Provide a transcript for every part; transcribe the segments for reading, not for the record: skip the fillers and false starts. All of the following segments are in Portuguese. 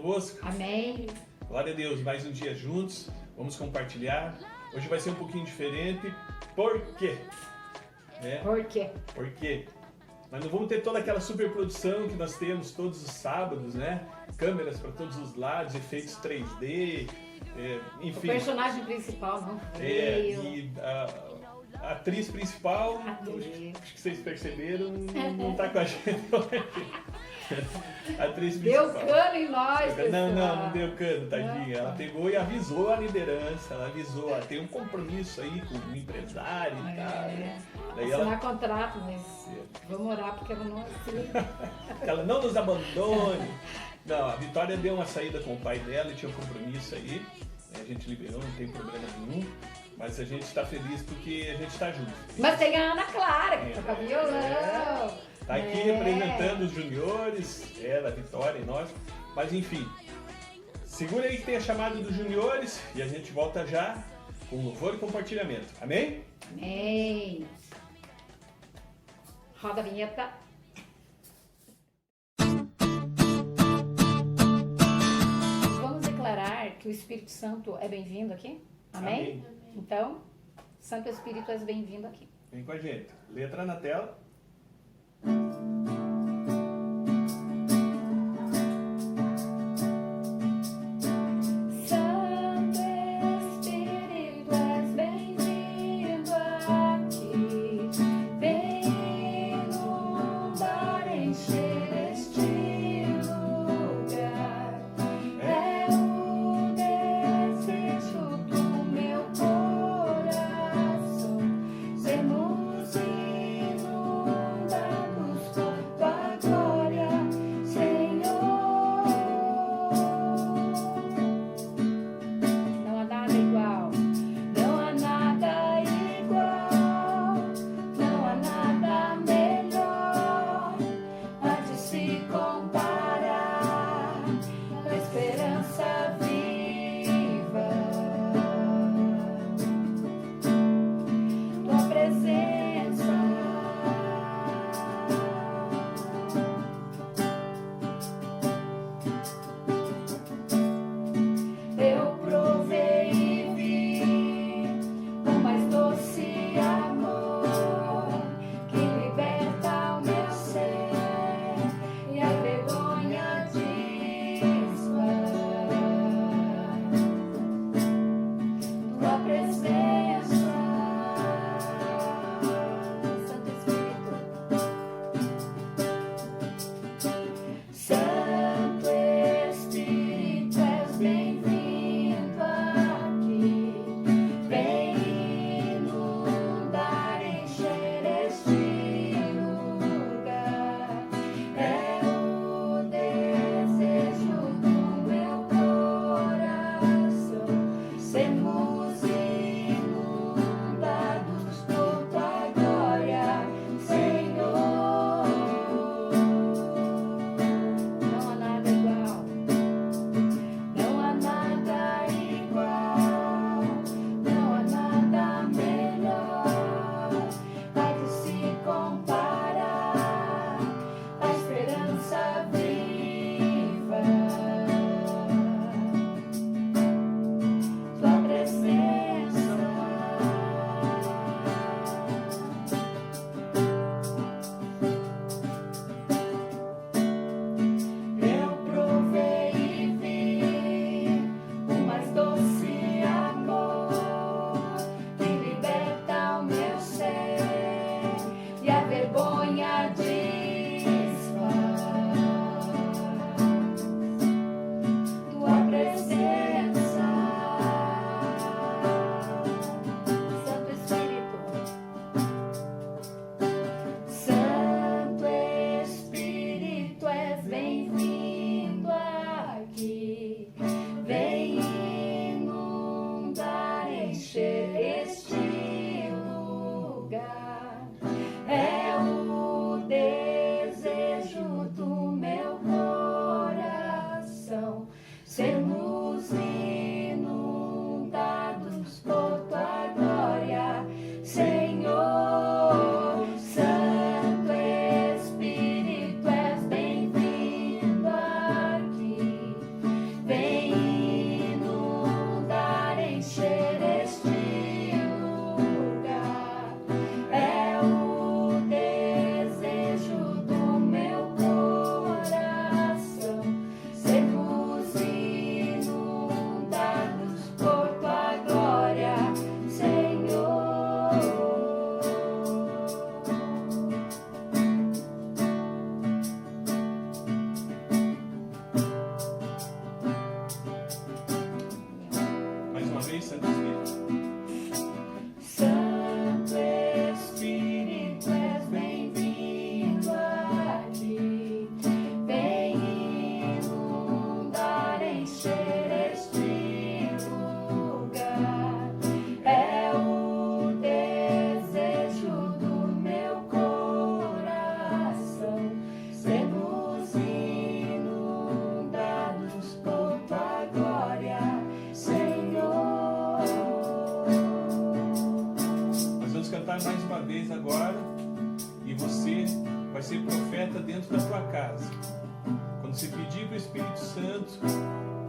Convosco. Amém. Glória a Deus, mais um dia juntos, vamos compartilhar. Hoje vai ser um pouquinho diferente, por quê? Por quê? Porque nós não vamos ter toda aquela super produção que nós temos todos os sábados, né? Câmeras para todos os lados, efeitos 3D, enfim. O personagem principal não veio. E a atriz principal, acho que vocês perceberam, não está com a gente hoje. A atriz Deu principal. cano em nós, pessoal. Não deu cano, tadinha. Ela pegou e avisou a liderança, ela avisou, ela tem um compromisso aí com o empresário e tal. Daí Assinar contrato, mas vamos orar porque ela não assina. Que ela não nos abandone. Não, a Vitória deu uma saída com o pai dela e tinha um compromisso aí. A gente liberou, não tem problema nenhum. Mas a gente está feliz porque a gente está junto. Mas tem a Ana Clara, que toca violão. Tá aqui representando os juniores, ela, a Vitória e nós. Mas enfim, segura aí que tem a chamada dos juniores e a gente volta já com louvor e compartilhamento. Amém? Amém. Roda a vinheta. Vamos declarar que o Espírito Santo é bem-vindo aqui? Amém? Então, Santo Espírito é bem-vindo aqui. Vem com a gente. Letra na tela. encher este lugar. É o desejo do meu coração, sermos inundados por tua glória, Senhor. Nós vamos cantar mais uma vez agora e você vai ser profeta dentro da tua casa. Quando você pedir para o Espírito Santo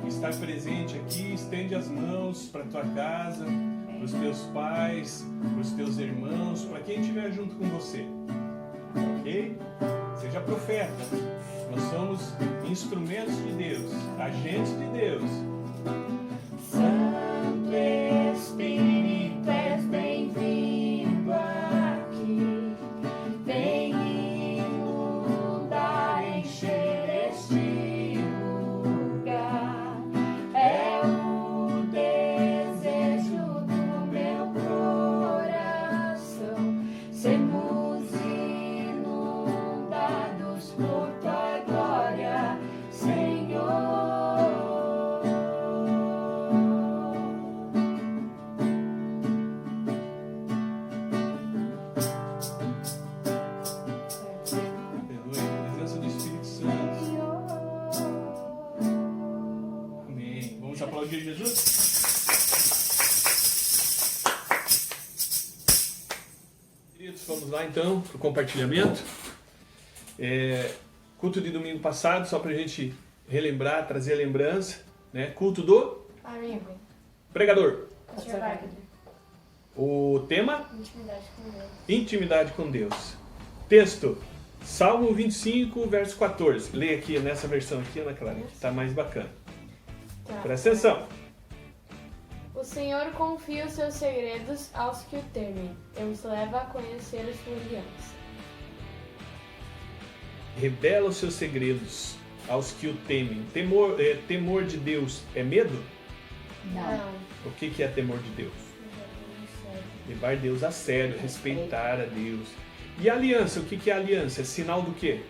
estar presente aqui, estende as mãos para a tua casa, para os teus pais, para os teus irmãos, para quem estiver junto com você. Ok? Seja profeta. Nós somos instrumentos de Deus, agentes de Deus. Santo Espírito, és bem-vindo aqui. Vem inundar, encher este lugar. É o desejo do meu coração, sermos inundados por tua glória, Senhor. Aleluia. A presença do Espírito Santo. Amém. Vamos aplaudir Jesus? Queridos, vamos lá então para o compartilhamento. Culto de domingo passado, só para a gente relembrar, trazer a lembrança, né? Culto do Amigo, pregador. Pastor Wagner, O tema: intimidade com Deus. intimidade com Deus. Texto: Salmo 25, verso 14. Leia aqui nessa versão aqui, Ana Clara, que está mais bacana. Tá. Presta atenção. O Senhor confia os seus segredos aos que o temem. Ele os leva a conhecer as suas alianças. Revela os seus segredos aos que o temem. Temor de Deus é medo? Não. O que é temor de Deus? Levar Deus a sério, respeitar a Deus. E aliança, o que é aliança? É sinal do quê?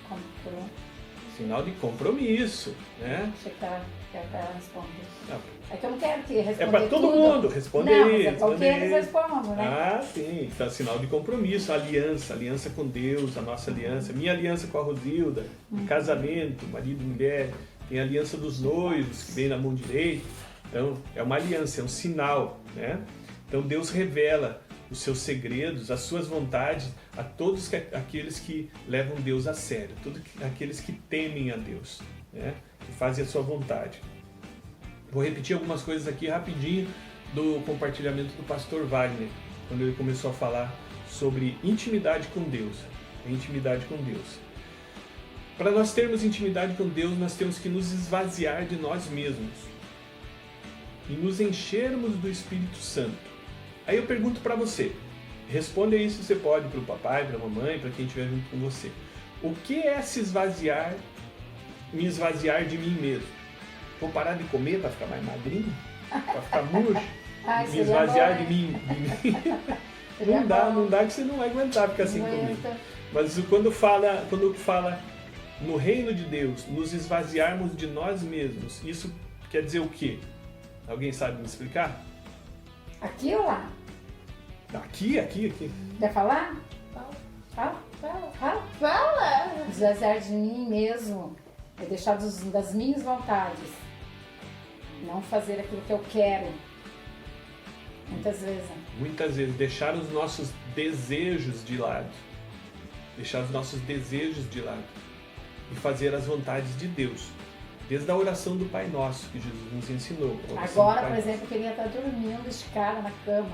Comprou. Sinal de compromisso, né? Você quer responder. Não, É que eu não quero que responder é para todo tudo. mundo responder Não, mas isso. é porque eles responder. respondem, né? Ah, sim. Então, sinal de compromisso, aliança com Deus, a nossa aliança. Minha aliança com a Rosilda, casamento, marido e mulher. Tem a aliança dos noivos, que vem na mão direita. Então, é uma aliança, é um sinal, né? Então, Deus revela os seus segredos, as suas vontades a todos aqueles que levam Deus a sério, todos aqueles que temem a Deus, né? Que fazem a sua vontade. Vou repetir algumas coisas aqui rapidinho do compartilhamento do pastor Wagner, quando ele começou a falar sobre intimidade com Deus. Intimidade com Deus. Para nós termos intimidade com Deus, nós temos que nos esvaziar de nós mesmos e nos enchermos do Espírito Santo. Aí eu pergunto para você, responde aí se você pode, para o papai, para a mamãe, para quem estiver junto com você. O que é se esvaziar, me esvaziar de mim mesmo? Vou parar de comer para ficar mais magrinho? Para ficar murcho? Ai, Me seria esvaziar bom, de hein? mim? Seria bom. Não dá que você não vai aguentar ficar assim comigo. Aguenta. Mas quando fala no reino de Deus, nos esvaziarmos de nós mesmos, isso quer dizer o quê? Alguém sabe me explicar? Aqui ou lá? Aqui. Quer falar? Fala. Fala. Fala! Esvaziar de mim mesmo é deixar das minhas vontades. Não fazer aquilo que eu quero. Muitas vezes. Muitas vezes, deixar os nossos desejos de lado. Deixar os nossos desejos de lado. E fazer as vontades de Deus. Desde a oração do Pai Nosso, que Jesus nos ensinou. A oração Agora, do Pai por exemplo, eu queria estar dormindo esticada na cama.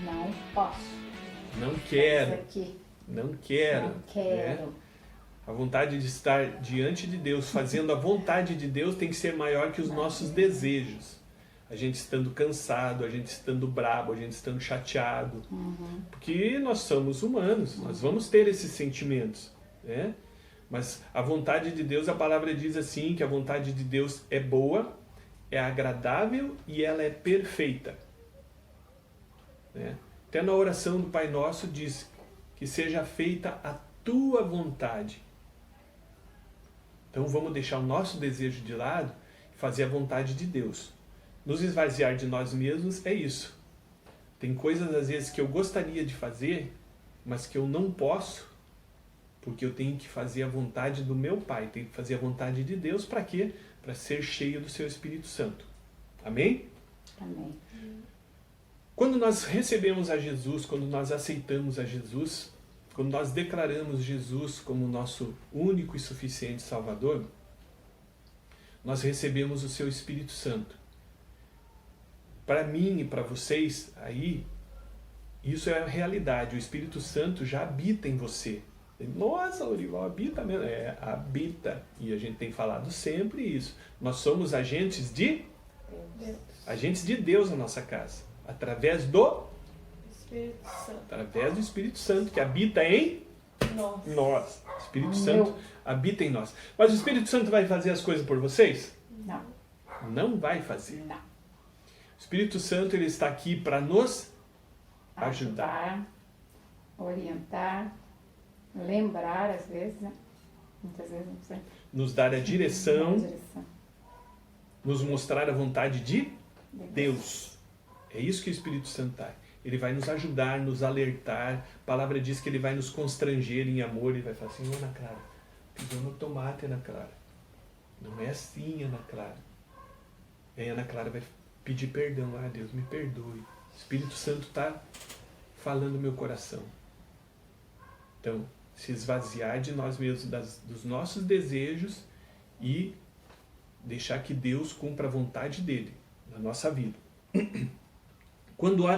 Não posso. Nosso. Não Isso quero. aqui. Não quero. Não quero. Né? A vontade de estar diante de Deus, fazendo a vontade de Deus, tem que ser maior que os nossos desejos. A gente estando cansado, a gente estando brabo, a gente estando chateado. Porque nós somos humanos, nós vamos ter esses sentimentos, né? Mas a vontade de Deus, a palavra diz assim, que a vontade de Deus é boa, é agradável e ela é perfeita. Né? Até na oração do Pai Nosso diz que seja feita a tua vontade. Então vamos deixar o nosso desejo de lado, fazer a vontade de Deus. Nos esvaziar de nós mesmos é isso. Tem coisas às vezes que eu gostaria de fazer, mas que eu não posso, porque eu tenho que fazer a vontade do meu Pai, tenho que fazer a vontade de Deus. Para quê? Para ser cheio do seu Espírito Santo. Amém? Amém. Quando nós recebemos a Jesus, quando nós aceitamos a Jesus, quando nós declaramos Jesus como nosso único e suficiente Salvador, nós recebemos o seu Espírito Santo. Para mim e para vocês aí, isso é a realidade. O Espírito Santo já habita em você. Nossa, Lorival, habita mesmo. Habita. E a gente tem falado sempre isso. Nós somos agentes de Deus na nossa casa. Através do Espírito Santo, que habita em nós. O Espírito Santo habita em nós. Mas o Espírito Santo vai fazer as coisas por vocês? Não. Não vai fazer. Não. O Espírito Santo, ele está aqui para nos ajudar, orientar, lembrar às vezes, né? Muitas vezes não sei. nos dar a direção, Direção. nos mostrar a vontade de Deus. É isso que o Espírito Santo está. Ele vai nos ajudar, nos alertar. A palavra diz que ele vai nos constranger em amor e vai falar assim: Ana Clara, pisou no tomate, Ana Clara. Não é assim, Ana Clara. E aí Ana Clara vai pedir perdão. Ah, Deus, me perdoe. O Espírito Santo está falando no meu coração. Então, se esvaziar de nós mesmos, dos nossos desejos e deixar que Deus cumpra a vontade dele na nossa vida. Quando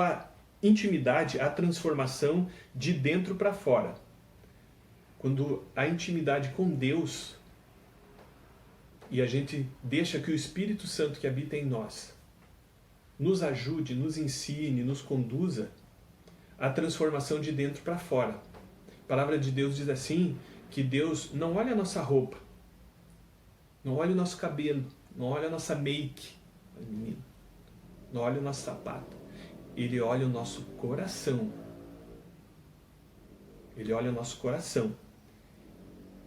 há intimidade, há transformação de dentro para fora. Quando há intimidade com Deus e a gente deixa que o Espírito Santo que habita em nós nos ajude, nos ensine, nos conduza, a transformação de dentro para fora. A palavra de Deus diz assim, que Deus não olha a nossa roupa, não olha o nosso cabelo, não olha a nossa make, não olha o nosso sapato. Ele olha o nosso coração. Ele olha o nosso coração.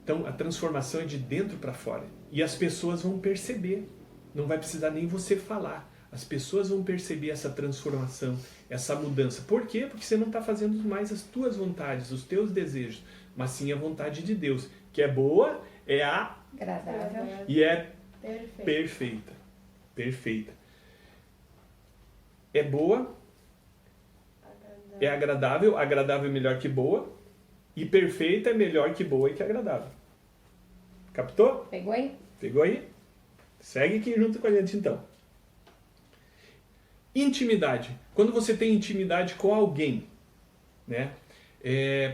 Então, a transformação é de dentro para fora. E as pessoas vão perceber. Não vai precisar nem você falar. As pessoas vão perceber essa transformação, essa mudança. Por quê? Porque você não está fazendo mais as tuas vontades, os teus desejos, mas sim a vontade de Deus, que é boa, é agradável e é perfeita. Perfeita. É boa, é agradável é melhor que boa, e perfeita é melhor que boa e que agradável. Captou? Pegou aí? Pegou aí? Segue aqui junto com a gente então. Intimidade. Quando você tem intimidade com alguém, né?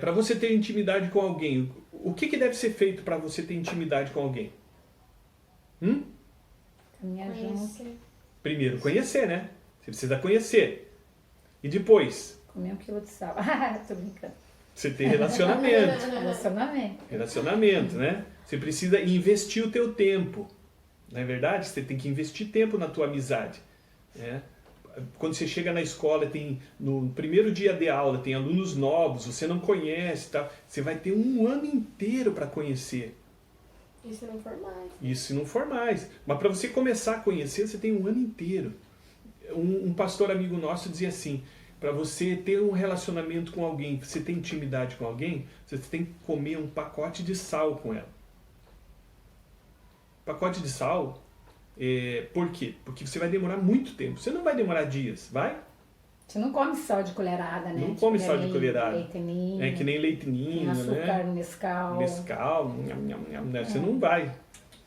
Para você ter intimidade com alguém, o que deve ser feito para você ter intimidade com alguém? Caminhar junto. Primeiro, conhecer, né? Você precisa conhecer. E depois? Comer 1 quilo de sal. Tô brincando. Você tem relacionamento. Relacionamento, né? Você precisa investir o teu tempo. Não é verdade? Você tem que investir tempo na tua amizade. Né? Quando você chega na escola, no primeiro dia de aula, tem alunos novos, você não conhece, tá? Você vai ter um ano inteiro para conhecer. E se não for mais? Isso se não for mais. Mas para você começar a conhecer, você tem um ano inteiro. Um pastor amigo nosso dizia assim, para você ter um relacionamento com alguém, você ter intimidade com alguém, você tem que comer um pacote de sal com ela. Pacote de sal, por quê? Porque você vai demorar muito tempo. Você não vai demorar dias, vai? Você não come sal de colherada, né? Não come sal de colherada. Leite ninho. É que nem leite ninho, açúcar, né? Nescau. Né? Você não vai.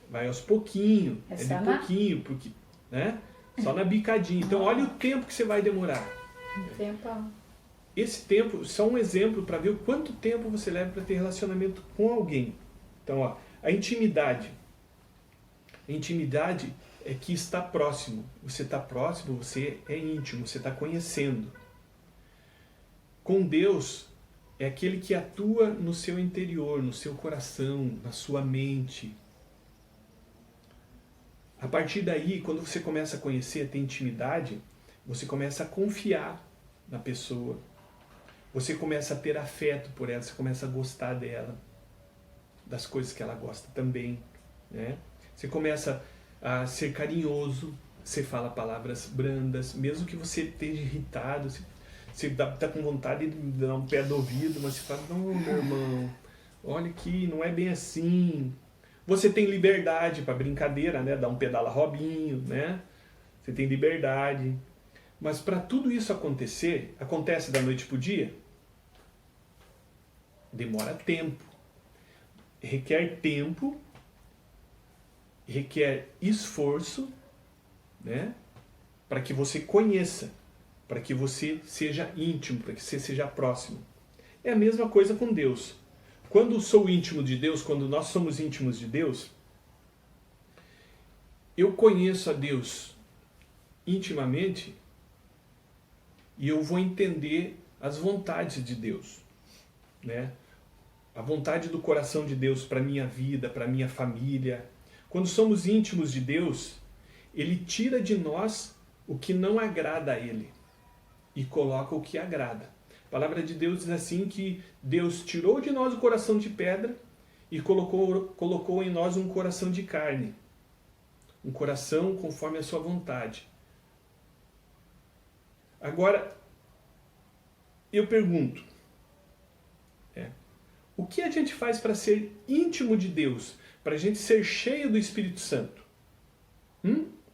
Vai aos pouquinhos. É de pouquinho, porque, né? Só na bicadinha. Então, olha o tempo que você vai demorar. Esse tempo, só um exemplo para ver o quanto tempo você leva para ter relacionamento com alguém. Então, ó, a intimidade. A intimidade é que está próximo. Você está próximo, você é íntimo, você está conhecendo. Com Deus, é aquele que atua no seu interior, no seu coração, na sua mente. A partir daí, quando você começa a conhecer, a ter intimidade, você começa a confiar na pessoa. Você começa a ter afeto por ela, você começa a gostar dela, das coisas que ela gosta também, né? Você começa a ser carinhoso, você fala palavras brandas, mesmo que você esteja irritado, você tá com vontade de dar um pé do ouvido, mas você fala, não, meu irmão, olha aqui, não é bem assim. Você tem liberdade para brincadeira, né? Dar um pedala Robinho, né? Você tem liberdade. Mas para tudo isso acontecer, acontece da noite para o dia? Demora tempo. Requer tempo, requer esforço, né? Para que você conheça, para que você seja íntimo, para que você seja próximo. É a mesma coisa com Deus. Quando sou íntimo de Deus, quando nós somos íntimos de Deus, eu conheço a Deus intimamente e eu vou entender as vontades de Deus, né? A vontade do coração de Deus para a minha vida, para a minha família. Quando somos íntimos de Deus, Ele tira de nós o que não agrada a Ele e coloca o que agrada. A palavra de Deus diz assim que Deus tirou de nós o coração de pedra e colocou em nós um coração de carne. Um coração conforme a sua vontade. Agora, eu pergunto, o que a gente faz para ser íntimo de Deus? Para a gente ser cheio do Espírito Santo?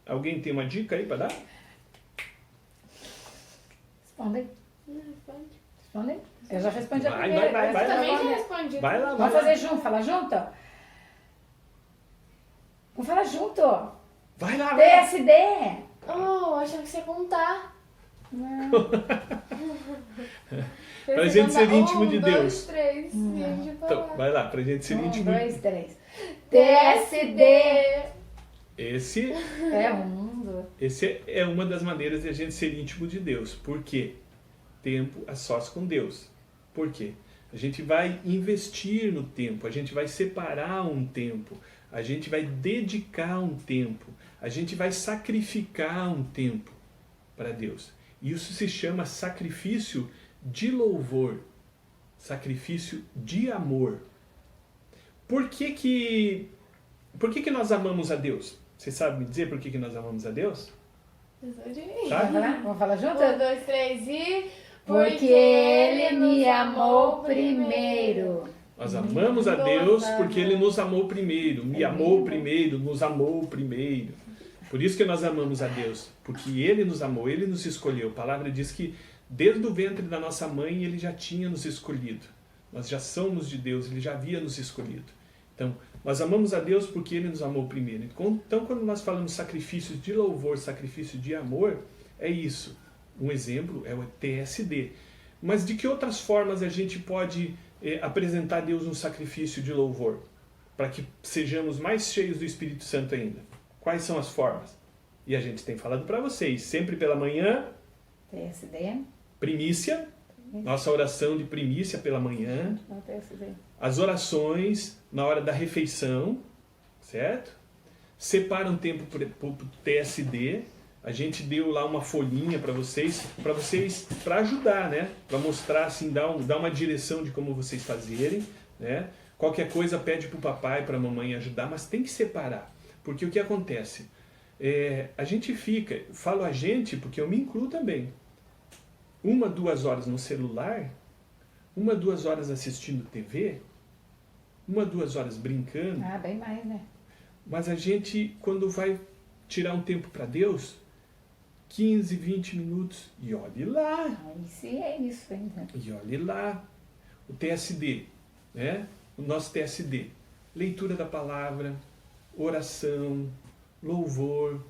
Alguém tem uma dica aí para dar? Responde. Responde. Responde. Eu já respondi a Vai, primeira. vai, Eu vai, também vai. já respondi. Vai lá, vai Vamos lá. fazer junto, falar junto? Vamos falar junto. Vai lá, vai lá. PSD. Oh, achava que você ia contar. Não. Pra gente ser íntimo de Deus. 1, 2, 3. E a gente vai Então, lá. vai lá, pra gente ser 1, íntimo. 2, 3. TSD. Esse É o mundo. é uma das maneiras de a gente ser íntimo de Deus. Por quê? Tempo a sós com Deus. Por quê? A gente vai investir no tempo, a gente vai separar um tempo, a gente vai dedicar um tempo, a gente vai sacrificar um tempo para Deus. Isso se chama sacrifício de louvor, sacrifício de amor. Por que nós amamos a Deus? Você sabe me dizer por que nós amamos a Deus? Vamos lá? Vamos falar junto? 1, 2, 3 e... Porque Ele me amou primeiro. Nós amamos a Deus porque Ele nos amou primeiro, me amou primeiro, nos amou primeiro. Por isso que nós amamos a Deus, porque Ele nos amou, Ele nos escolheu. A palavra diz que desde o ventre da nossa mãe Ele já tinha nos escolhido. Nós já somos de Deus, Ele já havia nos escolhido. Então, nós amamos a Deus porque Ele nos amou primeiro. Então, quando nós falamos sacrifício de louvor, sacrifício de amor, é isso. Um exemplo é o TSD. Mas de que outras formas a gente pode apresentar a Deus um sacrifício de louvor? Para que sejamos mais cheios do Espírito Santo ainda. Quais são as formas? E a gente tem falado para vocês, sempre pela manhã, PSD. primícia, nossa oração de primícia pela manhã, Não, PSD. as orações na hora da refeição, certo? Separa um tempo para o TSD, a gente deu lá uma folhinha para vocês, para ajudar, né? Para mostrar, assim, dar uma direção de como vocês fazerem, né? Qualquer coisa pede para o papai, para a mamãe ajudar, mas tem que separar. Porque o que acontece? A gente fica, falo a gente porque eu me incluo também, 1, 2 horas no celular, 1, 2 horas assistindo TV, 1, 2 horas brincando. Ah, bem mais, né? Mas a gente, quando vai tirar um tempo para Deus, 15, 20 minutos, e olhe lá. Aí sim é isso ainda. E olhe lá. O TSD, né? O nosso TSD. Leitura da palavra, oração, louvor.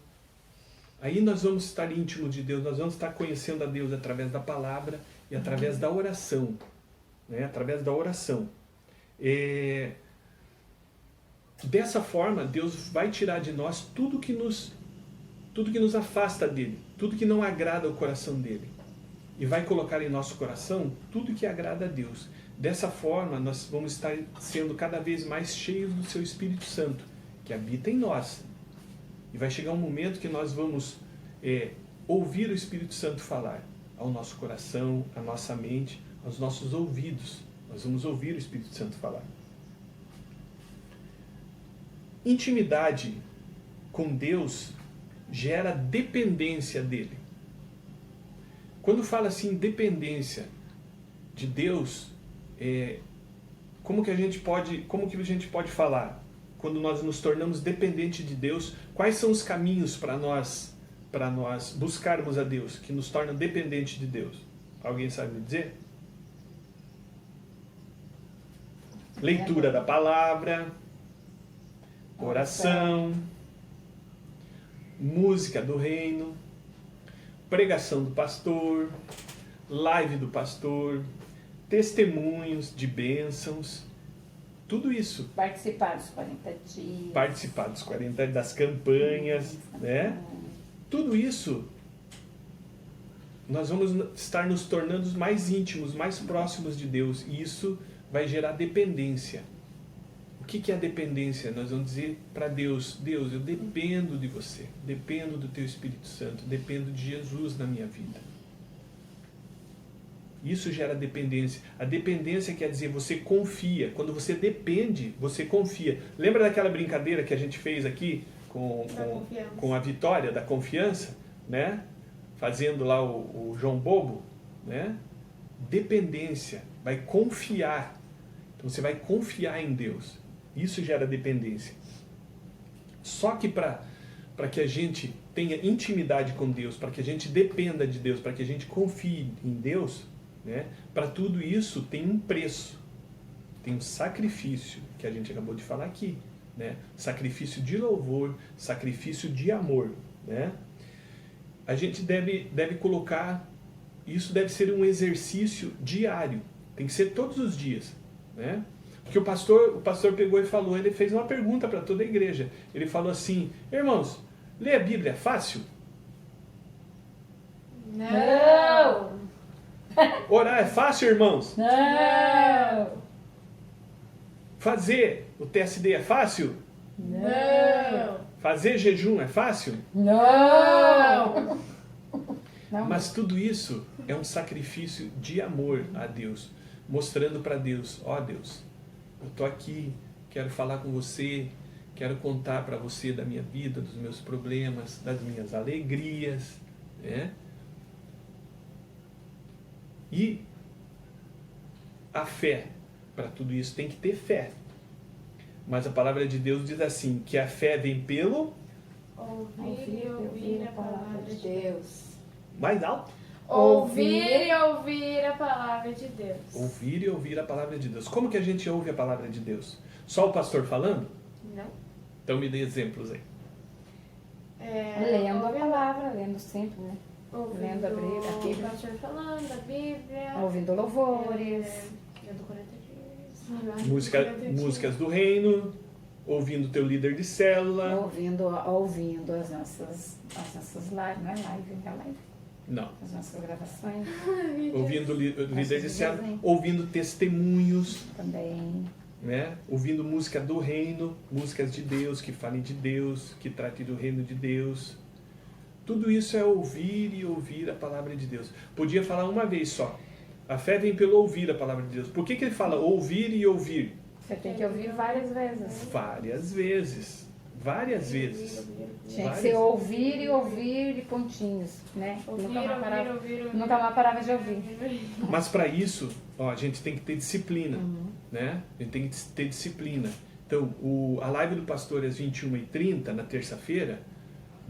Aí nós vamos estar íntimos de Deus, nós vamos estar conhecendo a Deus através da palavra e através da oração. Né? Através da oração. Dessa forma, Deus vai tirar de nós tudo que nos afasta dele, tudo que não agrada ao coração dele. E vai colocar em nosso coração tudo que agrada a Deus. Dessa forma, nós vamos estar sendo cada vez mais cheios do seu Espírito Santo, que habita em nós. E vai chegar um momento que nós vamos ouvir o Espírito Santo falar ao nosso coração, à nossa mente, aos nossos ouvidos. Nós vamos ouvir o Espírito Santo falar. Intimidade com Deus gera dependência dele. Quando fala assim, dependência de Deus, como que a gente pode falar? Quando nós nos tornamos dependentes de Deus, quais são os caminhos para nós buscarmos a Deus, que nos tornam dependentes de Deus? Alguém sabe me dizer? Leitura da palavra, oração, música do reino, pregação do pastor, live do pastor, testemunhos de bênçãos, tudo isso. Participar dos 40 dias. Participar dos 40 das campanhas, né? Tudo isso, nós vamos estar nos tornando mais íntimos, mais próximos de Deus, e isso vai gerar dependência. O que é a dependência? Nós vamos dizer para Deus, Deus, eu dependo de você, dependo do Teu Espírito Santo, dependo de Jesus na minha vida. Isso gera dependência. A dependência quer dizer você confia. Quando você depende, você confia. Lembra daquela brincadeira que a gente fez aqui com a Vitória da confiança, né? Fazendo lá o João Bobo, né? Dependência, vai confiar. Então você vai confiar em Deus. Isso gera dependência. Só que para que a gente tenha intimidade com Deus, para que a gente dependa de Deus, para que a gente confie em Deus, né? Para tudo isso tem um preço, tem um sacrifício que a gente acabou de falar aqui, né? Sacrifício de louvor, sacrifício de amor, né? A gente deve colocar, isso deve ser um exercício diário, tem que ser todos os dias, né? Porque o pastor pegou e falou, ele fez uma pergunta para toda a igreja, ele falou assim, irmãos, ler a Bíblia é fácil? Não! Orar é fácil, irmãos? Não! Fazer o TSD é fácil? Não! Fazer jejum é fácil? Não! Não. Mas tudo isso é um sacrifício de amor a Deus, mostrando para Deus, ó Deus, eu estou aqui, quero falar com você, quero contar para você da minha vida, dos meus problemas, das minhas alegrias, né? E a fé, para tudo isso tem que ter fé. Mas a palavra de Deus diz assim, que a fé vem pelo... Ouvir e ouvir a palavra de Deus. Mais alto. Ouvir e ouvir a palavra de Deus. Ouvir e ouvir a palavra de Deus. Como que a gente ouve a palavra de Deus? Só o pastor falando? Não. Então me dê exemplos aí. Lendo a palavra, lendo sempre, né? Lendo a Bíblia. O pastor falando, a Bíblia. Ouvindo louvores. Lendo 40 dias. Músicas do reino, ouvindo o teu líder de célula. Ouvindo as nossas lives, não é live, é live. Não. As nossas gravações Ouvindo o líder de célula, ouvindo testemunhos, também. né? Ouvindo música do reino, músicas de Deus, que falem de Deus, que tratem do reino de Deus. Tudo isso é ouvir e ouvir a palavra de Deus. Podia falar uma vez só. A fé vem pelo ouvir a palavra de Deus. Por que ele fala ouvir e ouvir? Você tem que ouvir várias vezes. Várias vezes. Várias vezes. Tinha que ser ouvir e ouvir de pontinhos, né? Nunca mais parava de ouvir. Mas para isso, ó, a gente tem que ter disciplina, né? A gente tem que ter disciplina. Então, a live do pastor é às 21h30, na terça-feira,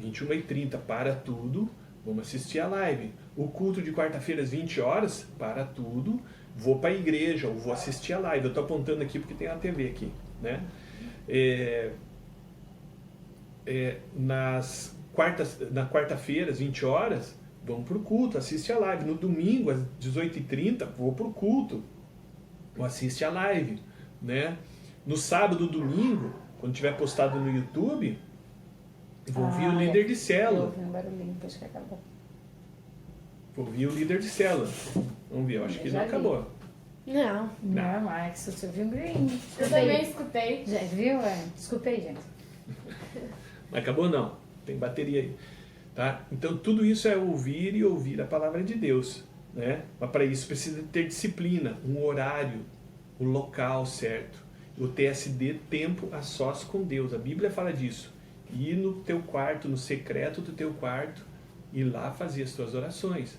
21h30, para tudo, vamos assistir a live. O culto de quarta-feira às 20 horas, para tudo, vou para a igreja, ou vou assistir a live. Eu estou apontando aqui porque tem uma TV aqui, né? Na quarta-feira, às 20 horas, vamos para o culto, assiste a live. No domingo, às 18h30, vou para o culto, ou assiste a live, né? No sábado, domingo, quando tiver postado no YouTube, vou ouvir o líder de célula. Eu ouvi um barulhinho, acho que acabou. Vou ouvir o líder de célula. Vamos ver, eu acho que não acabou. Não. Não, Max, você ouviu um grilinho. Eu também escutei. Gente, viu? Escutei, gente. Mas acabou não, tem bateria aí. Tá? Então tudo isso é ouvir e ouvir a palavra de Deus, né? Mas para isso precisa ter disciplina, um horário, o local certo. O TSD, tempo a sós com Deus. A Bíblia fala disso, ir no teu quarto, no secreto do teu quarto, ir lá fazer as tuas orações.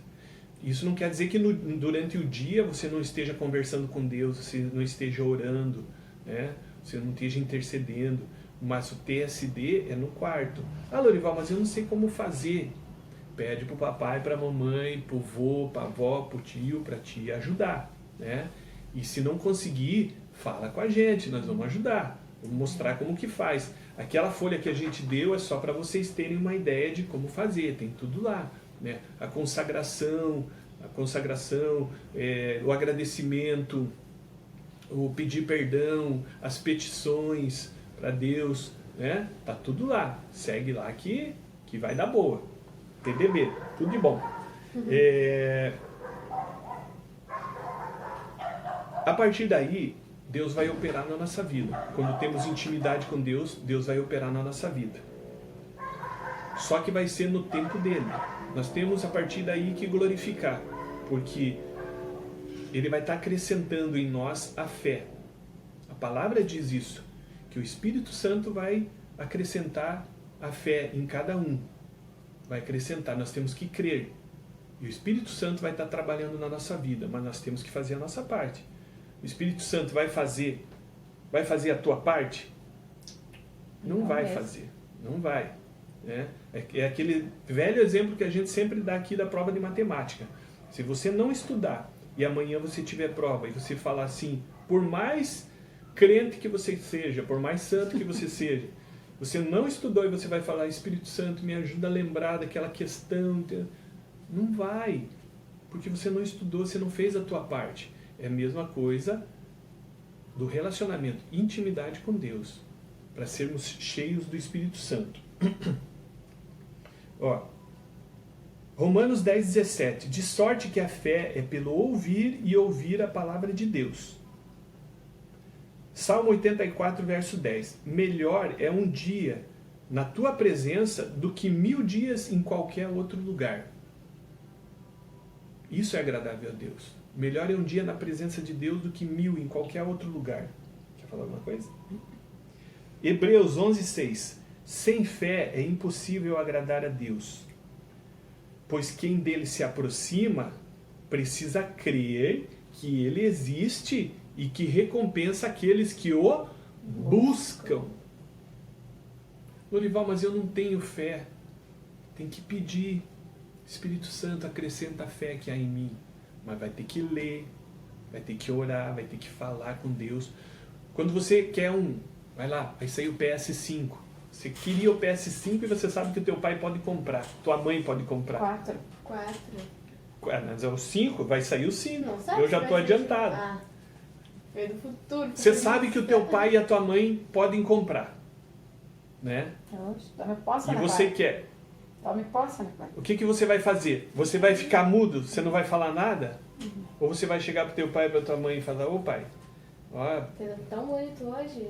Isso não quer dizer que durante o dia você não esteja conversando com Deus, você não esteja orando, né? Você não esteja intercedendo, mas o TSD é no quarto. Ah, Lorival, mas eu não sei como fazer. Pede para o papai, para a mamãe, para o vô, para a avó, para o tio, para te ajudar, né? E se não conseguir, fala com a gente, nós vamos ajudar, vamos mostrar como que faz. Aquela folha que a gente deu é só para vocês terem uma ideia de como fazer, tem tudo lá, né? A consagração, o agradecimento, o pedir perdão, as petições para Deus, né? Tá tudo lá, segue lá que vai dar boa. TDB, tudo de bom. A partir daí, Deus vai operar na nossa vida. Quando temos intimidade com Deus, Deus vai operar na nossa vida. Só que vai ser no tempo dele. Nós temos a partir daí que glorificar, porque ele vai estar acrescentando em nós a fé. A palavra diz isso, que o Espírito Santo vai acrescentar a fé em cada um. Vai acrescentar, nós temos que crer. E o Espírito Santo vai estar trabalhando na nossa vida, mas nós temos que fazer a nossa parte. O Espírito Santo vai fazer a tua parte? Não vai fazer, não vai. Né? É aquele velho exemplo que a gente sempre dá aqui da prova de matemática. Se você não estudar e amanhã você tiver prova e você falar assim, por mais crente que você seja, por mais santo que você seja, você não estudou e você vai falar, Espírito Santo, me ajuda a lembrar daquela questão. Não vai, porque você não estudou, você não fez a tua parte. É a mesma coisa do relacionamento, intimidade com Deus, para sermos cheios do Espírito Santo. Ó, Romanos 10:17, de sorte que a fé é pelo ouvir e ouvir a palavra de Deus. Salmo 84, verso 10, melhor é um dia na tua presença do que 1000 dias em qualquer outro lugar. Isso é agradável a Deus. Melhor é um dia na presença de Deus do que 1000 em qualquer outro lugar. Quer falar alguma coisa? Hebreus 11:6, sem fé é impossível agradar a Deus, pois quem dele se aproxima precisa crer que ele existe e que recompensa aqueles que o buscam. Lorival, mas eu não tenho fé. Tem que pedir. Espírito Santo, acrescenta a fé que há em mim. Mas vai ter que ler, vai ter que orar, vai ter que falar com Deus. Quando você quer vai lá, vai sair o PS5. Você queria o PS5 e você sabe que o teu pai pode comprar, tua mãe pode comprar. 4. Mas é o 5, vai sair o 5. Não sabe, eu já estou adiantado. É do futuro. Você sabe que o teu pai e a tua mãe podem comprar, né? Tome posse, E você quer. Tome posse, né, pai? O que você vai fazer? Você vai ficar mudo? Você não vai falar nada? Ou você vai chegar pro teu pai e pra tua mãe e falar, ô pai, ó... Tá tão bonito hoje.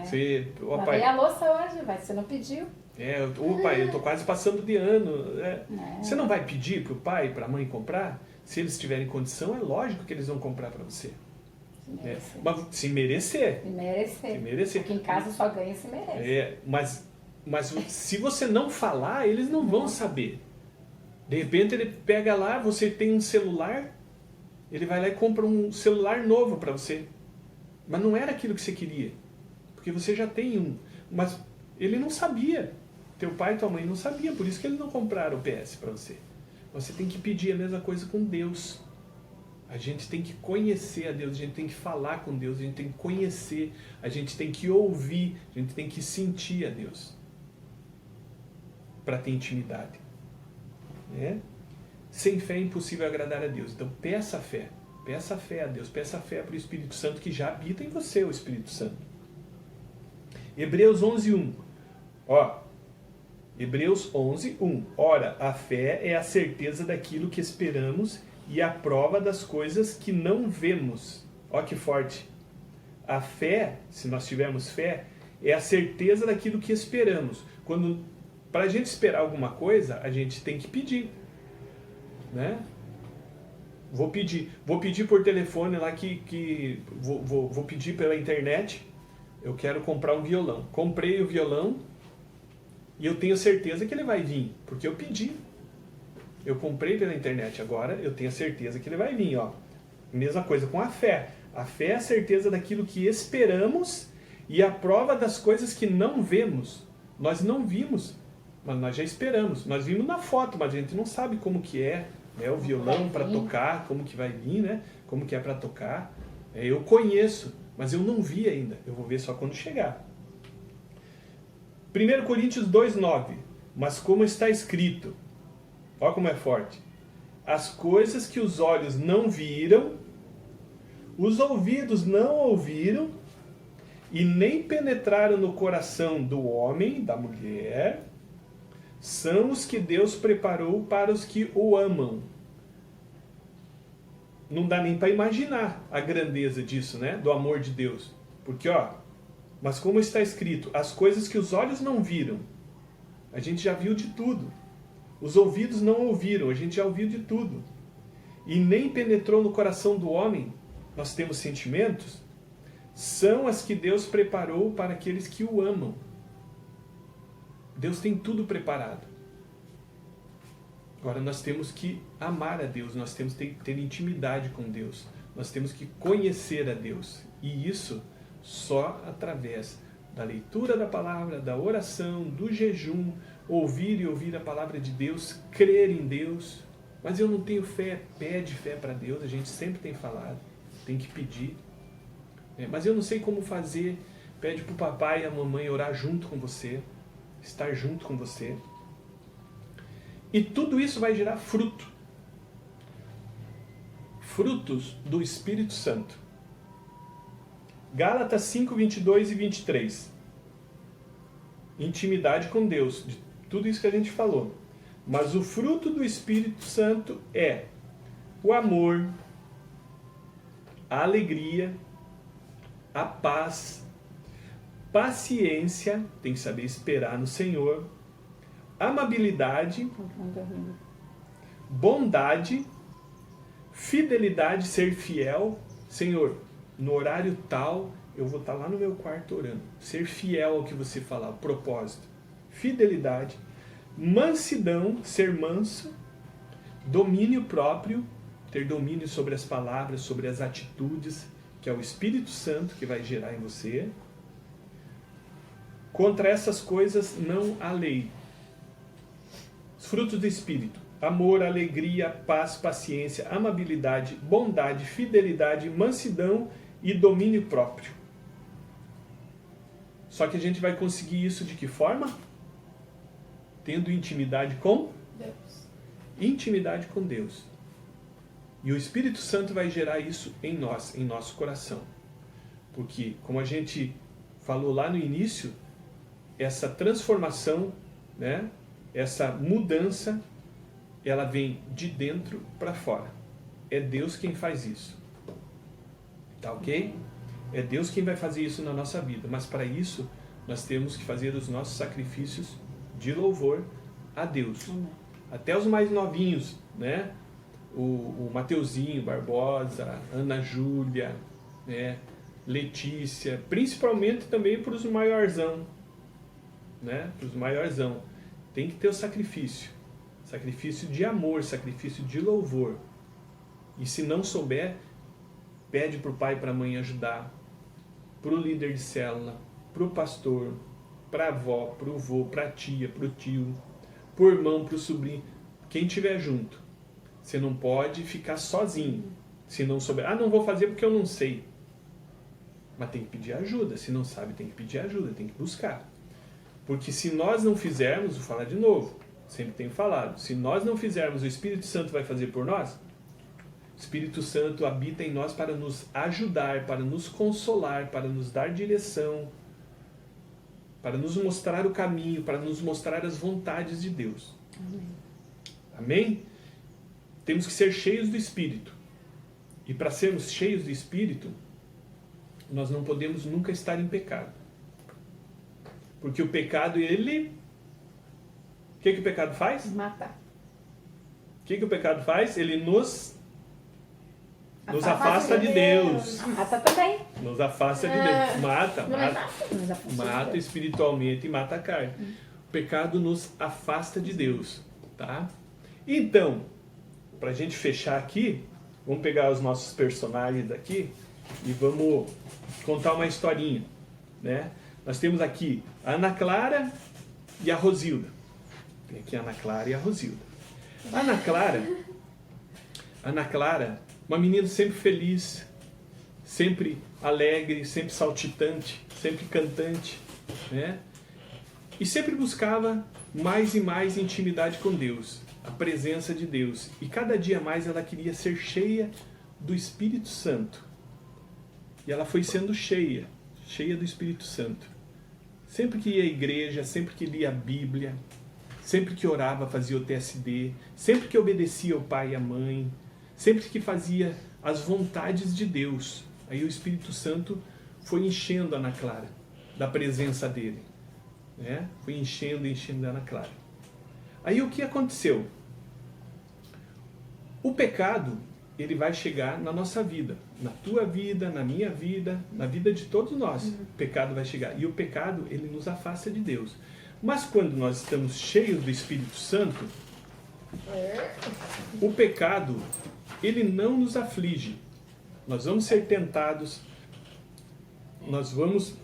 Você, ó, pai, a louça hoje, vai, você não pediu. Ô pai, eu tô quase passando de ano. Você não vai pedir pro pai e pra mãe comprar? Se eles tiverem condição, é lógico que eles vão comprar pra você. Mas se merecer. Se merecer. Porque em casa só ganha se merece. Mas se você não falar, eles não vão saber. De repente ele pega lá, você tem um celular, ele vai lá e compra um celular novo para você. Mas não era aquilo que você queria. Porque você já tem um. Mas ele não sabia. Teu pai e tua mãe não sabiam, por isso que eles não compraram o PS para você. Você tem que pedir a mesma coisa com Deus. A gente tem que conhecer a Deus, a gente tem que falar com Deus, a gente tem que conhecer, a gente tem que ouvir, a gente tem que sentir a Deus. Para ter intimidade. Sem fé é impossível agradar a Deus. Então peça fé a Deus, peça fé para o Espírito Santo que já habita em você, o Espírito Santo. Hebreus 11:1. Hebreus 11:1. Ora, a fé é a certeza daquilo que esperamos e a prova das coisas que não vemos. Ó que forte. A fé, se nós tivermos fé, é a certeza daquilo que esperamos. Para a gente esperar alguma coisa, a gente tem que pedir. Né? Vou pedir por telefone lá vou pedir pela internet eu quero comprar um violão. Comprei o violão e eu tenho certeza que ele vai vir, porque eu pedi. Eu comprei pela internet, agora eu tenho a certeza que ele vai vir, ó. Mesma coisa com a fé. A fé é a certeza daquilo que esperamos e a prova das coisas que não vemos. Nós não vimos, mas nós já esperamos. Nós vimos na foto, mas a gente não sabe como que é, né, o violão para tocar, como que vai vir, né? Como que é para tocar. Eu conheço, mas eu não vi ainda. Eu vou ver só quando chegar. 1 Coríntios 2,9. Mas como está escrito, olha como é forte. As coisas que os olhos não viram, os ouvidos não ouviram, e nem penetraram no coração do homem, da mulher, são os que Deus preparou para os que o amam. Não dá nem para imaginar a grandeza disso, né? Do amor de Deus. Porque, ó, mas como está escrito, as coisas que os olhos não viram, a gente já viu de tudo. Os ouvidos não ouviram, a gente já ouviu de tudo. E nem penetrou no coração do homem, nós temos sentimentos, são as que Deus preparou para aqueles que o amam. Deus tem tudo preparado. Agora nós temos que amar a Deus, nós temos que ter intimidade com Deus, nós temos que conhecer a Deus. E isso só através da leitura da palavra, da oração, do jejum, ouvir e ouvir a palavra de Deus, crer em Deus. Mas eu não tenho fé, pede fé para Deus, a gente sempre tem falado, tem que pedir. Mas eu não sei como fazer, pede para o papai e a mamãe orar junto com você, estar junto com você. E tudo isso vai gerar fruto. Frutos do Espírito Santo. Gálatas 5, 22 e 23. Intimidade com Deus, de tudo isso que a gente falou. Mas o fruto do Espírito Santo é o amor, a alegria, a paz, paciência, tem que saber esperar no Senhor, amabilidade, bondade, fidelidade, ser fiel. Senhor, no horário tal, eu vou estar lá no meu quarto orando. Ser fiel ao que você falar, o propósito. Fidelidade, mansidão, ser manso, domínio próprio, ter domínio sobre as palavras, sobre as atitudes, que é o Espírito Santo que vai gerar em você. Contra essas coisas não há lei. Os frutos do Espírito: amor, alegria, paz, paciência, amabilidade, bondade, fidelidade, mansidão e domínio próprio. Só que a gente vai conseguir isso de que forma? Tendo intimidade com Deus. Intimidade com Deus. E o Espírito Santo vai gerar isso em nós, em nosso coração. Porque, como a gente falou lá no início, essa transformação, né, essa mudança, ela vem de dentro para fora. É Deus quem faz isso. Tá ok? É Deus quem vai fazer isso na nossa vida. Mas para isso, nós temos que fazer os nossos sacrifícios de louvor a Deus. Até os mais novinhos, né? O Mateuzinho Barbosa, Ana Júlia, né? Letícia, principalmente também para os maiorzão, né? Para os maiorzão. Tem que ter o sacrifício. Sacrifício de amor, sacrifício de louvor. E se não souber, pede para o pai e para a mãe ajudar, para o líder de célula, para o pastor, para a avó, para o vô, para a tia, para o tio, para o irmão, para o sobrinho, quem estiver junto. Você não pode ficar sozinho, se não souber. Não vou fazer porque eu não sei. Mas tem que pedir ajuda. Se não sabe, tem que pedir ajuda, tem que buscar. Porque se nós não fizermos, vou falar de novo, sempre tenho falado, se nós não fizermos, o Espírito Santo vai fazer por nós? O Espírito Santo habita em nós para nos ajudar, para nos consolar, para nos dar direção, para nos mostrar o caminho, para nos mostrar as vontades de Deus. Amém. Amém? Temos que ser cheios do Espírito. E para sermos cheios do Espírito, nós não podemos nunca estar em pecado. Porque o pecado, ele... O que o pecado faz? Matar. O que o pecado faz? Ele nos nos afasta de Deus. Mata também. Nos afasta de Deus. Mata, Não é mata. fácil. Nos afasta de Mata Deus. espiritualmente e mata a carne. O pecado nos afasta de Deus, tá? Então, pra gente fechar aqui, vamos pegar os nossos personagens aqui e vamos contar uma historinha, né? Nós temos aqui a Ana Clara e a Rosilda. Tem aqui a Ana Clara e a Rosilda. A Ana Clara, uma menina sempre feliz, sempre alegre, sempre saltitante, sempre cantante, né? E sempre buscava mais e mais intimidade com Deus, a presença de Deus. E cada dia mais ela queria ser cheia do Espírito Santo. E ela foi sendo cheia do Espírito Santo. Sempre que ia à igreja, sempre que lia a Bíblia, sempre que orava, fazia o TSD, sempre que obedecia ao pai e à mãe, sempre que fazia as vontades de Deus. Aí o Espírito Santo foi enchendo a Ana Clara da presença dele, né? Foi enchendo a Ana Clara. Aí o que aconteceu? O pecado, ele vai chegar na nossa vida, na tua vida, na minha vida, na vida de todos nós. O pecado vai chegar. E o pecado, ele nos afasta de Deus. Mas quando nós estamos cheios do Espírito Santo, o pecado, ele não nos aflige. Nós vamos ser tentados, nós vamos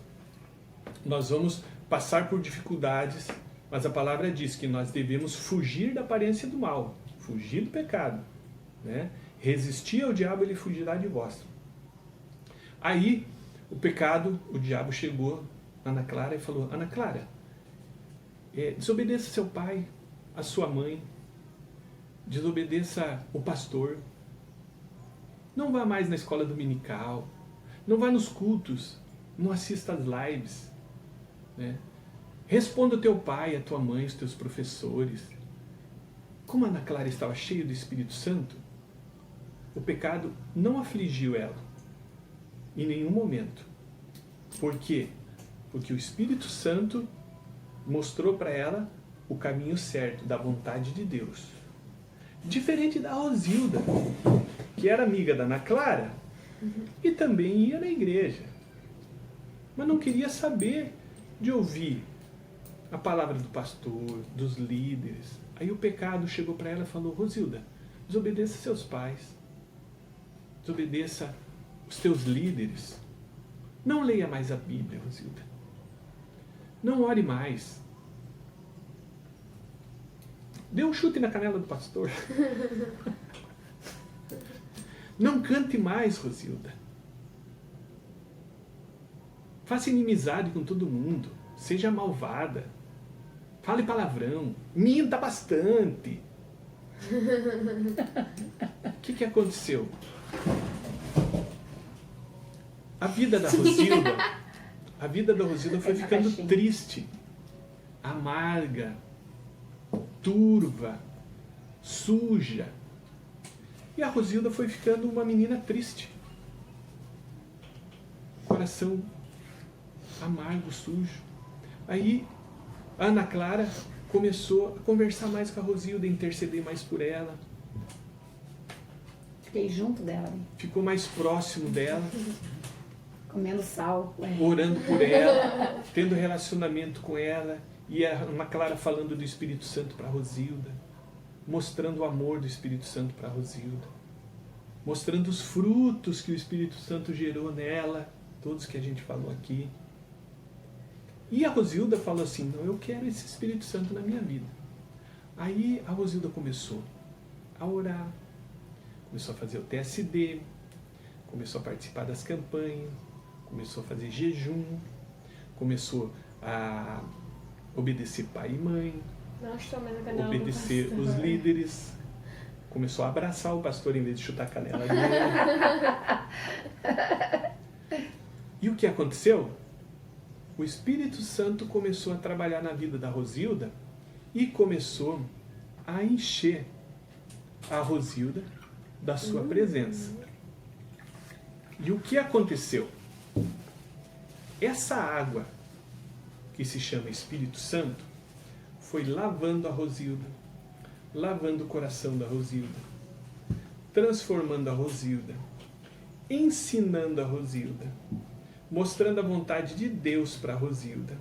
passar por dificuldades, mas a palavra diz que nós devemos fugir da aparência do mal, fugir do pecado, né? Resistir ao diabo, ele fugirá de vós. Aí, o pecado, o diabo chegou na Ana Clara e falou: Ana Clara, desobedeça seu pai, a sua mãe, desobedeça o pastor, não vá mais na escola dominical, não vá nos cultos, não assista às lives, né? Responda ao teu pai, à tua mãe, aos teus professores. Como a Ana Clara estava cheia do Espírito Santo, o pecado não afligiu ela em nenhum momento. Por quê? Porque o Espírito Santo mostrou para ela o caminho certo da vontade de Deus. Diferente da Rosilda, que era amiga da Ana Clara e também ia na igreja, mas não queria saber de ouvir a palavra do pastor, dos líderes. Aí o pecado chegou para ela e falou: Rosilda, desobedeça seus pais, desobedeça os teus líderes, não leia mais a Bíblia, Rosilda, não ore mais, dê um chute na canela do pastor, não cante mais, Rosilda, faça inimizade com todo mundo, seja malvada, fale palavrão, minta bastante. O que aconteceu? A vida da Rosilda foi ficando triste, amarga, turva, suja. E a Rosilda foi ficando uma menina triste. Coração amargo, sujo. Aí a Ana Clara começou a conversar mais com a Rosilda, a interceder mais por ela. Fiquei junto dela, né? Ficou mais próximo dela, Comendo sal. orando por ela, tendo relacionamento com ela. E a Ana Clara falando do Espírito Santo para a Rosilda, mostrando o amor do Espírito Santo para a Rosilda, mostrando os frutos que o Espírito Santo gerou nela, todos que a gente falou aqui. E a Rosilda falou assim: não, eu quero esse Espírito Santo na minha vida. Aí a Rosilda começou a orar, começou a fazer o TSD, começou a participar das campanhas, começou a fazer jejum, começou a obedecer pai e mãe, Não estou mais na canela do obedecer pastor. os líderes, começou a abraçar o pastor em vez de chutar a canela dele. E o que aconteceu? O Espírito Santo começou a trabalhar na vida da Rosilda e começou a encher a Rosilda da sua presença. E o que aconteceu? Essa água, que se chama Espírito Santo, foi lavando a Rosilda, lavando o coração da Rosilda, transformando a Rosilda ensinando a Rosilda, mostrando a vontade de Deus para a Rosilda,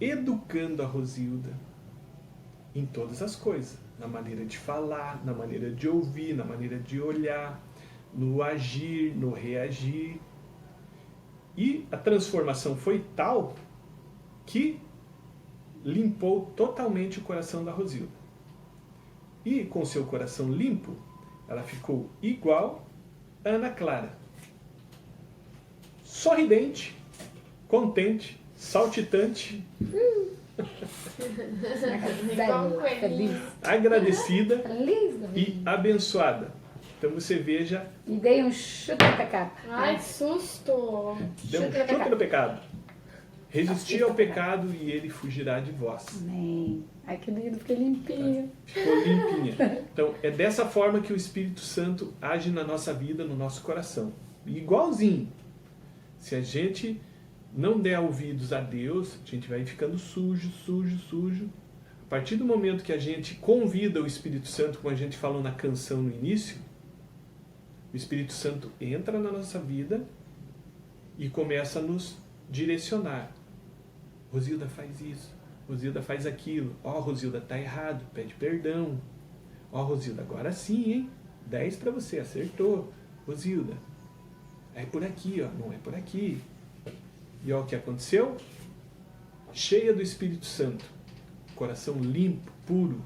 educando a Rosilda em todas as coisas, na maneira de falar, na maneira de ouvir, na maneira de olhar, no agir, no reagir. E a transformação foi tal que limpou totalmente o coração da Rosilda. E com seu coração limpo, ela ficou igual a Ana Clara. Sorridente, contente, saltitante, Feliz. agradecida Feliz da e vida. abençoada. Então você veja, E dei um chute no pecado. Ai, que susto! deu um chute no pecado. Resistir ao pecado e ele fugirá de vós. Amém. Ai, que lindo, fiquei limpinho. Ficou limpinha. Então, é dessa forma que o Espírito Santo age na nossa vida, no nosso coração. Igualzinho. Se a gente não der ouvidos a Deus, a gente vai ficando sujo, sujo, sujo. A partir do momento que a gente convida o Espírito Santo, como a gente falou na canção no início, o Espírito Santo entra na nossa vida e começa a nos direcionar. Rosilda, faz isso. Rosilda, faz aquilo. Ó, Rosilda, tá errado. Pede perdão. Ó, Rosilda, agora sim, hein? 10 para você, acertou. Rosilda, é por aqui, ó. Não é por aqui. E ó, o que aconteceu? Cheia do Espírito Santo. Coração limpo, puro,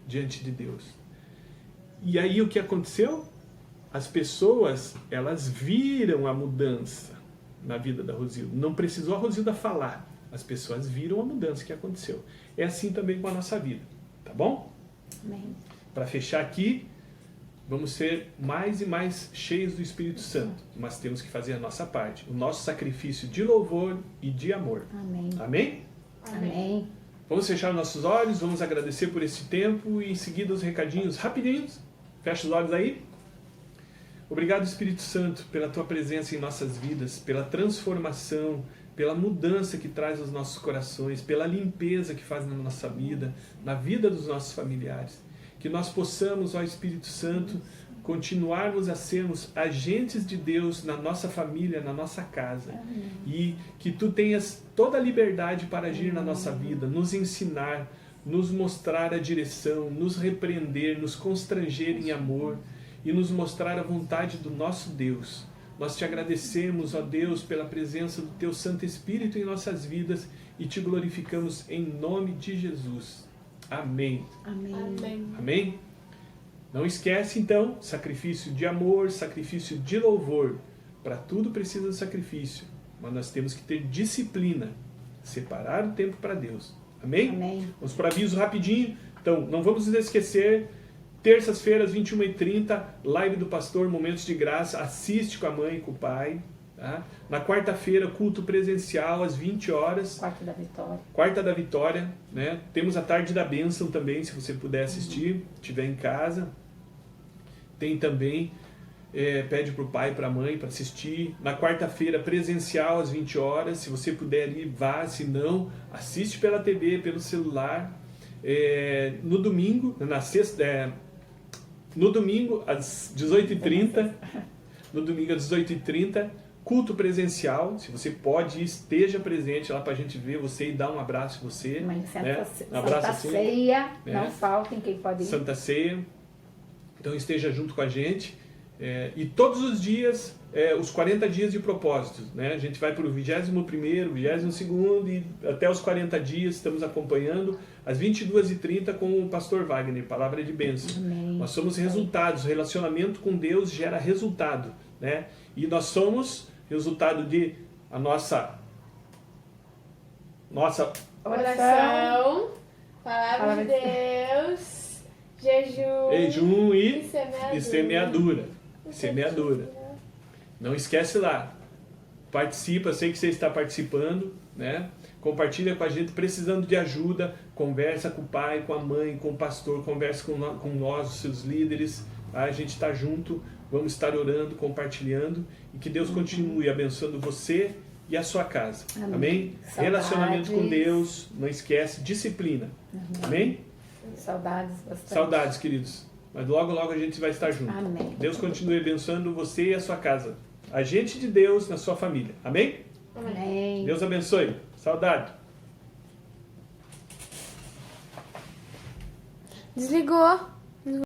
diante de Deus. E aí o que aconteceu? As pessoas, elas viram a mudança na vida da Rosilda. Não precisou a Rosilda falar. As pessoas viram a mudança que aconteceu. É assim também com a nossa vida. Tá bom? Amém. Para fechar aqui, vamos ser mais e mais cheios do Espírito Santo. Mas temos que fazer a nossa parte. O nosso sacrifício de louvor e de amor. Amém. Amém? Amém. Vamos fechar nossos olhos, vamos agradecer por esse tempo e em seguida os recadinhos rapidinhos. Fecha os olhos aí. Obrigado, Espírito Santo, pela Tua presença em nossas vidas, pela transformação, pela mudança que traz aos nossos corações, pela limpeza que faz na nossa vida, na vida dos nossos familiares. Que nós possamos, ó Espírito Santo, continuarmos a sermos agentes de Deus na nossa família, na nossa casa. Amém. E que Tu tenhas toda a liberdade para agir na nossa vida, nos ensinar, nos mostrar a direção, nos repreender, nos constranger em amor e nos mostrar a vontade do nosso Deus. Nós Te agradecemos, ó Deus, pela presença do Teu Santo Espírito em nossas vidas e Te glorificamos em nome de Jesus. Amém. Amém. Amém. Amém? Não esquece, então, sacrifício de amor, sacrifício de louvor. Para tudo precisa de sacrifício, mas nós temos que ter disciplina, separar o tempo para Deus. Amém? Amém. Vamos para o aviso rapidinho. Então, não vamos nos esquecer, terças-feiras, 21h30, live do pastor, Momentos de Graça, assiste com a mãe e com o pai. Tá? Na quarta-feira, culto presencial, às 20 horas. Quarto da Vitória. Quarta da Vitória, né? Temos a Tarde da Bênção também, se você puder assistir, estiver em casa. Tem também, pede para o pai e para a mãe para assistir. Na quarta-feira, presencial, às 20 horas. Se você puder ir, vá. Se não, assiste pela TV, pelo celular. No domingo, no domingo, às 18h30. No domingo, às 18h30. Culto presencial, se você pode, esteja presente lá para a gente ver você e dar um abraço em você. Mãe, né? Santa, Abraço Santa assim, Ceia, né? não faltem quem pode ir. Santa Ceia. Então esteja junto com a gente. E todos os dias, os 40 dias de propósitos. Né? A gente vai para o 21º, 22º e até os 40 dias estamos acompanhando. Às 22h30 com o pastor Wagner, Palavra de Bênção. Amém. Nós somos resultados. Relacionamento com Deus gera resultado. Né? E nós somos resultado de a nossa Oração, palavra de Deus, jejum e semeadura. Semeadura. Não esquece lá. Participa, sei que você está participando, né? Compartilha com a gente, precisando de ajuda, conversa com o pai, com a mãe, com o pastor, conversa com nós, os seus líderes. Tá? A gente está junto, vamos estar orando, compartilhando e que Deus continue abençoando você e a sua casa. Amém? Relacionamento com Deus, não esquece, disciplina. Amém? Saudades bastante. Saudades, queridos. mas logo, logo a gente vai estar junto. Amém. Deus continue abençoando você e a sua casa. Agente de Deus na sua família. Amém? Amém. Deus abençoe. Saudade. Desligou.